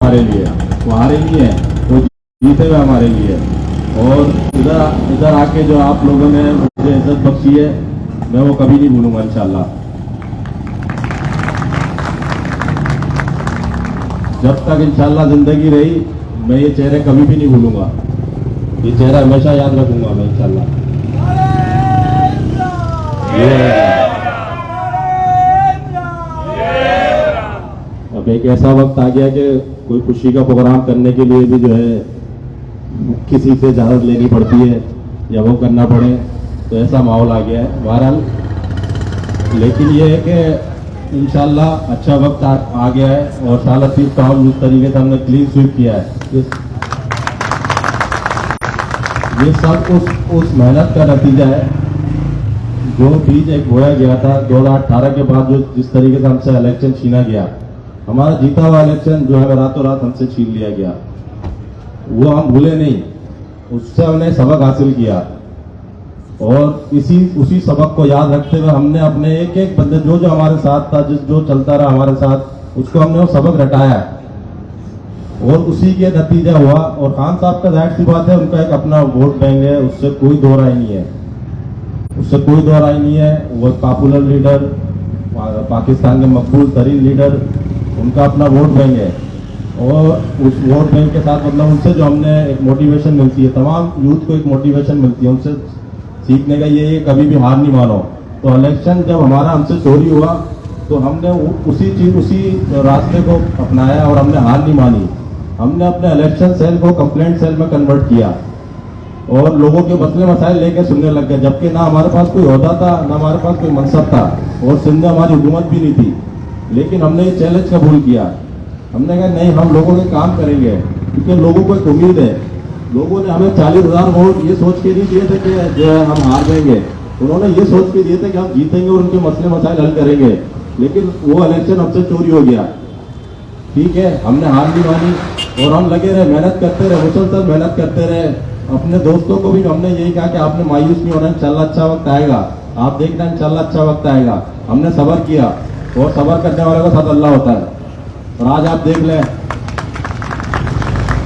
हमारे लिए, वो हारे नहीं है, वो जीते हुए हमारे लिए। और इधर इधर आके जो आप लोगों ने मुझे इज्जत बख्शी है, मैं वो कभी नहीं भूलूंगा इंशाल्लाह। जब तक इंशाल्लाह जिंदगी रही, मैं ये चेहरे कभी भी नहीं भूलूंगा, ये चेहरा हमेशा याद रखूंगा मैं इंशाल्लाह। अब एक ऐसा वक्त आ गया कि कोई खुशी का प्रोग्राम करने के लिए भी जो है किसी से इजाजत लेनी पड़ती है या वो करना पड़े, तो ऐसा माहौल आ गया है बहरहाल। लेकिन ये है कि इंशाल्लाह अच्छा वक्त आ गया है और साल 30 का हम जिस तरीके से हमने क्लीन स्वीप किया है, ये सब उस मेहनत का नतीजा है। जो बीज एक बोया गया था 2018 के बाद, जो जिस तरीके से हमसे इलेक्शन छीना गया, हमारा जीता हुआ इलेक्शन जो है रातों रात हमसे छीन लिया गया, वो हम भूले नहीं, उससे हमने सबक हासिल किया। और उसी सबक को याद रखते हुए हमने अपने एक एक बंदे जो हमारे साथ था, जो चलता रहा हमारे साथ, उसको हमने वो सबक रटाया और उसी के नतीजा हुआ। और खान साहब का जाहिर सी बात है, उनका एक अपना वोट बैंक है, उससे कोई दो राय नहीं है, उससे कोई दो राय नहीं है। वो पॉपुलर लीडर, पाकिस्तान के मकबूल तरीन लीडर, उनका अपना वोट बैंक है। और उस वोट बैंक के साथ मतलब उनसे जो हमने एक मोटिवेशन मिलती है, तमाम यूथ को एक मोटिवेशन मिलती है उनसे सीखने का, ये कभी भी हार नहीं मानो। तो इलेक्शन जब हमारा हमसे चोरी हुआ, तो हमने उसी रास्ते को अपनाया और हमने हार नहीं मानी। हमने अपने इलेक्शन सेल को कंप्लेंट सेल में कन्वर्ट किया और लोगों के मसले मसाइल लेके सुनने लग गए, जबकि ना हमारे पास कोई ओहदा था, ना हमारे पास कोई मनसब था और सिंध में हमारी हुकूमत भी नहीं थी। लेकिन हमने ये चैलेंज कबूल किया, हमने कहा नहीं, हम लोगों के काम करेंगे, क्योंकि लोगों को एक उम्मीद है। लोगों ने हमें 40,000 वोट ये सोच के नहीं दिए थे कि जो है हम हार जाएंगे, उन्होंने ये सोच के दिए थे कि हम जीतेंगे और उनके मसले मसाइल हल करेंगे। लेकिन वो इलेक्शन हमसे चोरी हो गया, ठीक है, हमने हार नहीं मानी और हम लगे रहे, मेहनत करते रहे, मुसलसल मेहनत करते रहे। अपने दोस्तों को भी हमने यही कहा कि आपने मायूस नहीं होना, इंशाल्लाह अच्छा वक्त आएगा, आप देखना इंशाल्लाह अच्छा वक्त आएगा। हमने सब्र किया और सब्र करने वाले का साथ अल्लाह होता है। और आज आप देख लें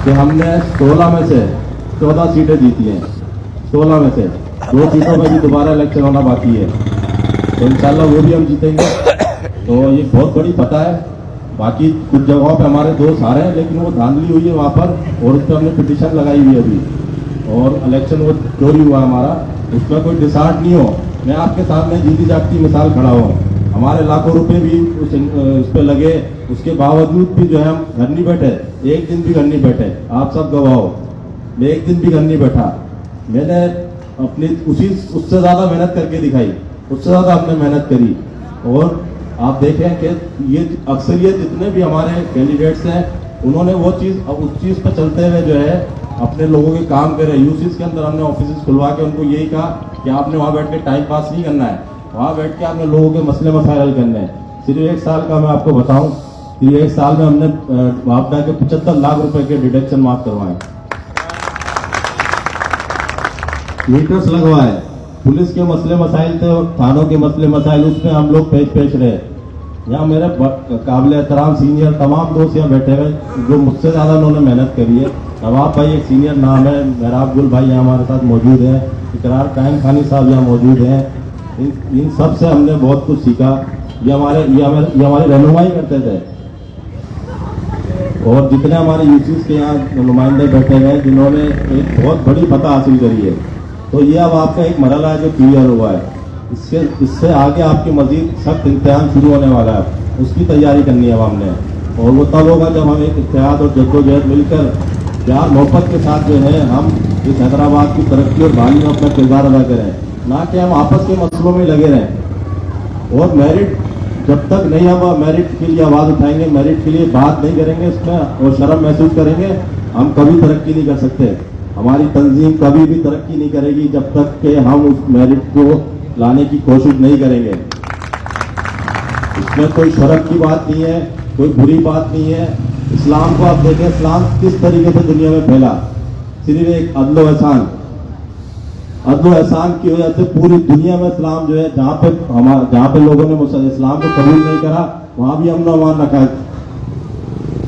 कि हमने 16 में से 14 सीटें जीती हैं, 16 में से 2 सीटों में भी दोबारा इलेक्शन होना बाकी है, तो इंशाल्लाह वो भी हम जीतेंगे। तो ये बहुत बड़ी फतह है। बाकी कुछ जगहों पे हमारे दोस्त हारे हैं, लेकिन वो धांधली हुई है वहाँ पर और उस पर हमने पिटीशन लगाई हुई है अभी, और इलेक्शन वो चोरी हुआ हमारा, उसमें कोई डिसार्ट नहीं हो। मैं आपके सामने जीती जागती मिसाल खड़ा हूँ, हमारे लाखों रुपए भी उस पर लगे, उसके बावजूद भी जो है हम घर नहीं बैठे, एक दिन भी घर नहीं बैठे, आप सब गवाह हो। मैं एक दिन भी घर नहीं बैठा, मैंने अपनी उससे ज्यादा मेहनत करके दिखाई, उससे ज्यादा हमने मेहनत करी। और आप देखें कि ये अक्सरियत जितने भी हमारे कैंडिडेट्स हैं, उन्होंने वो चीज़ उस चीज़ पर चलते हुए जो है अपने लोगों के काम करे। यूसीस के अंदर हमने ऑफिस खुलवा के उनको यही कहा कि आपने वहाँ बैठ के टाइम पास नहीं करना है, वहाँ बैठ के आपने लोगों के मसले मसाइल हल करने हैं। सिर्फ 1 साल का मैं आपको बताऊं, कि 1 साल में हमने आपदा के 75 लाख रुपए के डिडक्शन माफ करवाए, मीटर्स लगवाए, पुलिस के मसले मसाइल थे और थानों के मसले मसाइल, उसमें हम लोग पेश रहे। यहाँ मेरे काबिल एहतराम सीनियर तमाम दोस्त यहाँ बैठे हुए, जो मुझसे ज़्यादा उन्होंने मेहनत करी है। नवाब भाई एक सीनियर नाम है, मेहराब गुल भाई यहाँ हमारे साथ मौजूद हैं, इकरार कायम खानी साहब यहाँ मौजूद हैं। इन सब से हमने बहुत कुछ सीखा। ये हमारी रहनुमाई करते थे। और जितने हमारे यूसीस के यहाँ नुमाइंदे बैठे हैं, जिन्होंने एक बहुत बड़ी फतह हासिल करी है, तो ये अब आपका एक मरहला है जो क्लियर हुआ है। इससे आगे आपके मजीद सख्त इम्तिहान शुरू होने वाला है, उसकी तैयारी करनी है हमने। और वो तब होगा जब हम एक इत्तेहाद और जद्दोजहद मिलकर प्यार मोहब्बत के साथ जो है हम इस हैदराबाद की तरक्की और बहाली में अपना किरदार अदा करें, ना कि हम आपस के मसलों में लगे रहें। और मेरिट जब तक नहीं हम मेरिट के लिए आवाज़ उठाएंगे, मेरिट के लिए बात नहीं करेंगे उसमें और शर्म महसूस करेंगे, हम कभी तरक्की नहीं कर सकते। हमारी तंजीम कभी भी तरक्की नहीं करेगी जब तक कि हम उस मेरिट को लाने की कोशिश नहीं करेंगे। इसमें कोई शर्म की बात नहीं है, कोई बुरी बात नहीं है। इस्लाम को आप देखें, इस्लाम किस तरीके से दुनिया में फैला, सिर्फ एक अदल एहसान की वजह से पूरी दुनिया में इस्लाम जो है, जहाँ पे लोगों ने इस्लाम को कबूल नहीं करा, वहां भी अमन अमान रखा है।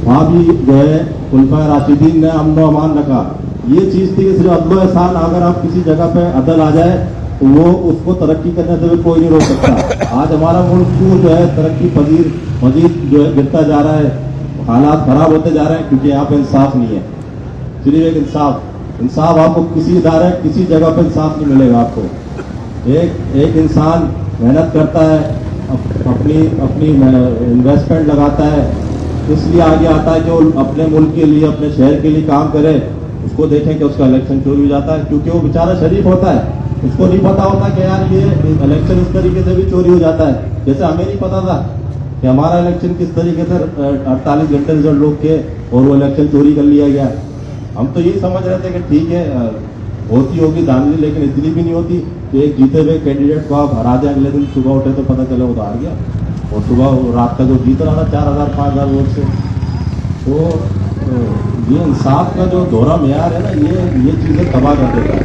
वहाँ भी जो है खुलफाए राशिदीन ने अमन व अमान रखा। ये चीज़ थी कि सिर्फ अदल एहसान, अगर आप किसी जगह पे अदल आ जाए तो वो उसको तरक्की करने से भी कोई नहीं रोक सकता। आज हमारा मुल्क क्यों जो है तरक्की मजीद जो है गिरता जा रहा है, हालात खराब होते जा रहे हैं, क्योंकि यहाँ पे इंसाफ नहीं है। सिर्फ एक इंसाफ आपको किसी इदारे किसी जगह पे इंसाफ नहीं मिलेगा आपको। एक इंसान मेहनत करता है, अपनी इन्वेस्टमेंट लगाता है, इसलिए आगे आता है कि वो अपने मुल्क के लिए, अपने शहर के लिए काम करे। उसको देखें कि उसका इलेक्शन चोरी हो जाता है, क्योंकि वो बेचारा शरीफ होता है, उसको नहीं पता होता कि यार ये इलेक्शन इस तरीके से भी चोरी हो जाता है। जैसे हमें नहीं पता था कि हमारा इलेक्शन किस तरीके से 48 घंटे रिजल्ट रोक के और वो इलेक्शन चोरी कर लिया गया। हम तो यही समझ रहे थे कि ठीक है होती होगी धांधली, लेकिन इतनी भी नहीं होती कि एक जीते हुए कैंडिडेट को आप हरा दें, अगले दिन सुबह उठे तो पता चले वो तो हार गया, और सुबह रात तक वो जीत रहा था 4000 5000 वोट से। तो ये इंसाफ का जो दोहरा मेयार है ना, ये चीज़ें तबाह कर देता है।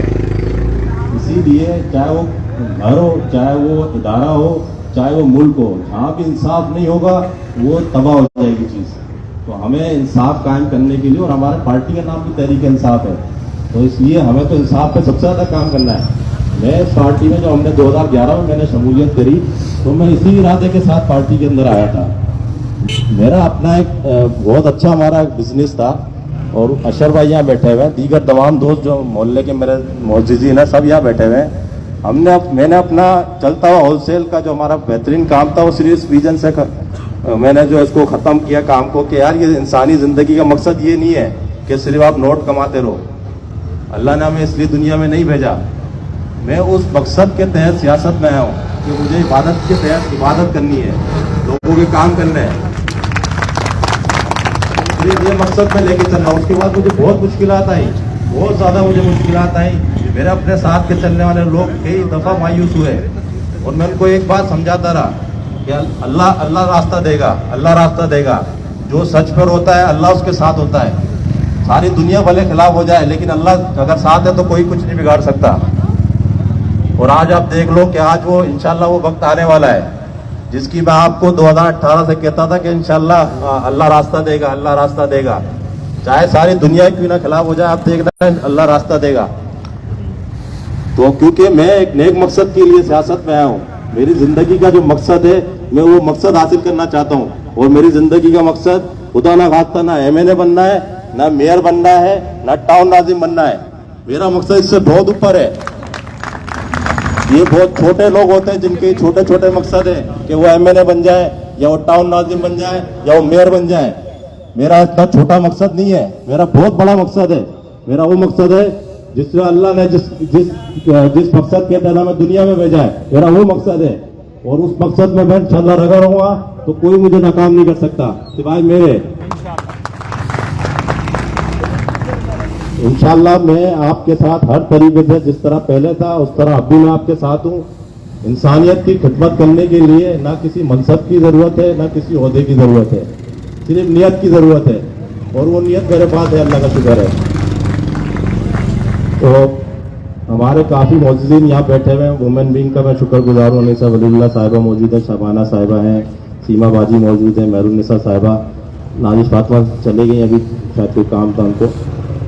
इसीलिए चाहे वो घर हो, चाहे वो इदारा हो, चाहे वो मुल्क हो, जहाँ भी इंसाफ नहीं होगा वो तबाह हो जाएगी चीज़। तो हमें इंसाफ कायम करने के लिए, और हमारे पार्टी का नाम भी तहरीक इंसाफ है, तो इसलिए हमें तो इंसाफ पे सबसे ज़्यादा काम करना है। मैं इस पार्टी में जो हमने 2011 में मैंने शमूलियत करी, तो मैं इसी इरादे के साथ पार्टी के अंदर आया था। मेरा अपना एक बहुत अच्छा हमारा बिजनेस था, और अशर भाई यहाँ बैठे हुए हैं, दीगर तमाम दोस्त जो मोहल्ले के मेरे मोअज़्ज़िज़ीन हैं सब यहाँ बैठे हुए हैं। मैंने अपना चलता हुआ होलसेल का जो हमारा बेहतरीन काम था, वो सिर्फ इस विजन से मैंने जो इसको ख़त्म किया काम को, कि यार ये इंसानी ज़िंदगी का मकसद ये नहीं है कि सिर्फ आप नोट कमाते रहो। अल्लाह ने हमें इसलिए दुनिया में नहीं भेजा। मैं उस मकसद के तहत सियासत में आया हूँ कि मुझे इबादत के तहत इबादत करनी है, लोगों के काम करने हैं, ये मकसद में लेके चलना। उसके बाद मुझे बहुत मुश्किलात आई, बहुत ज़्यादा मुझे मुश्किलात आई। मेरे अपने साथ के चलने वाले लोग कई दफ़ा मायूस हुए, और मैं उनको एक बात समझाता रहा कि अल्लाह रास्ता देगा, अल्लाह रास्ता देगा। जो सच पर होता है अल्लाह उसके साथ होता है। सारी दुनिया भले खिलाफ हो जाए, लेकिन अल्लाह अगर साथ है तो कोई कुछ नहीं बिगाड़ सकता। और आज आप देख लो कि आज वो इंशाल्लाह वो वक्त आने वाला है जिसकी मैं आपको 2018 से कहता था कि इंशाल्लाह अल्लाह रास्ता देगा, अल्लाह रास्ता देगा। चाहे सारी दुनिया क्यों ना खिलाफ हो जाए, आप देखना अल्लाह रास्ता देगा। तो क्योंकि मैं एक नेक मकसद के लिए सियासत में आया हूँ, मेरी जिंदगी का जो मकसद है मैं वो मकसद हासिल करना चाहता हूँ। और मेरी जिंदगी का मकसद खुदा ना खास्ता ना MNA बनना है, ना मेयर बनना है, ना टाउन नाजिम बनना है। मेरा मकसद इससे बहुत ऊपर है। ये बहुत छोटे लोग होते हैं जिनके छोटे छोटे मकसद है कि वो MNA बन जाए, या वो टाउन नाजिम बन जाए, या वो मेयर बन जाए। मेरा इतना छोटा मकसद नहीं है, मेरा बहुत बड़ा मकसद है। मेरा वो मकसद है जिससे अल्लाह ने जिस मकसद के तहत हमें दुनिया में भेजा है, मेरा वो मकसद है। और उस मकसद में मैं इंशाल्लाह लगा रहूंगा तो कोई मुझे नाकाम नहीं कर सकता सिवाय मेरे। इंशाल्लाह मैं आपके साथ हर तरीके से, जिस तरह पहले था उस तरह अब भी मैं आपके साथ हूँ। इंसानियत की खिदमत करने के लिए ना किसी मनसब की ज़रूरत है, ना किसी ओहदे की ज़रूरत है, सिर्फ नियत की ज़रूरत है। और वो नियत मेरे पास है, अल्लाह का शुक्र है। तो हमारे काफ़ी मोअज़्ज़िज़ीन यहाँ बैठे हुए हैं। वुमेन विंग का मैं शुक्रगुजार हूँ। निसा वलीउल्लाह साहिबा मौजूद है, शबाना साहिबा हैं, सीमा बाजी मौजूद है, मेहरुन्निसा साहिबा, नाजिश फातिमा चले गई, अभी शायद कोई काम था उनको।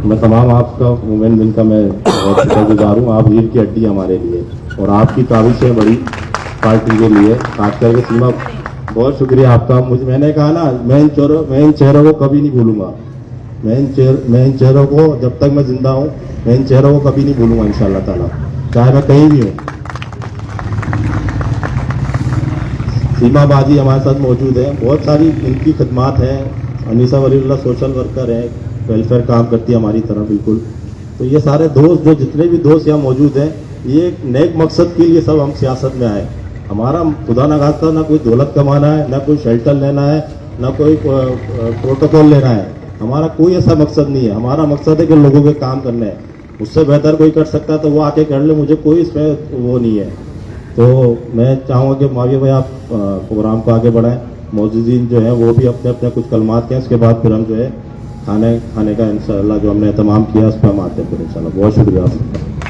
मैं तमाम आपका वुमेन विंग का मैं बहुत शुक्रगुजार हूँ। आप रीढ़ की हड्डी हमारे लिए, और आपकी काविश है बड़ी पार्टी के लिए। खास करके सीमा, बहुत शुक्रिया आपका। मैंने कहा ना, मैं इन चेहरों को कभी नहीं भूलूंगा। मैं इन चेहरों को, जब तक मैं जिंदा हूँ, मैं इन चेहरों को कभी नहीं भूलूंगा इंशाअल्लाह ताला, चाहे मैं कहीं भी हूँ। सीमा बाजी हमारे साथ मौजूद है, बहुत सारी इनकी खिदमात हैं। अनीसा वलीउल्लाह सोशल वर्कर है, वेलफेयर काम करती है हमारी तरह बिल्कुल। तो ये सारे दोस्त, जो जितने भी दोस्त यहाँ मौजूद हैं, ये एक नेक मकसद के लिए सब हम सियासत में आए। हमारा खुदा ना खास्ता ना कोई दौलत कमाना है, ना कोई शेल्टर लेना है, ना कोई प्रोटोकॉल लेना है। हमारा कोई ऐसा मकसद नहीं है। हमारा मकसद है कि लोगों के काम करने हैं। उससे बेहतर कोई कर सकता तो वो आके कर ले, मुझे कोई इसमें वो नहीं है। तो मैं चाहूँगा कि माविया भाई आप प्रोग्राम को आगे बढ़ाएं। मोअज़्ज़िज़ीन जो है वो भी अपने अपने कुछ कलमात कहें, उसके बाद फिर हम जो है खाने का इंशाअल्लाह जो हमने एहतमाम किया उस पर हम आते हैं फिर इंशाअल्लाह। बहुत शुक्रिया आपका।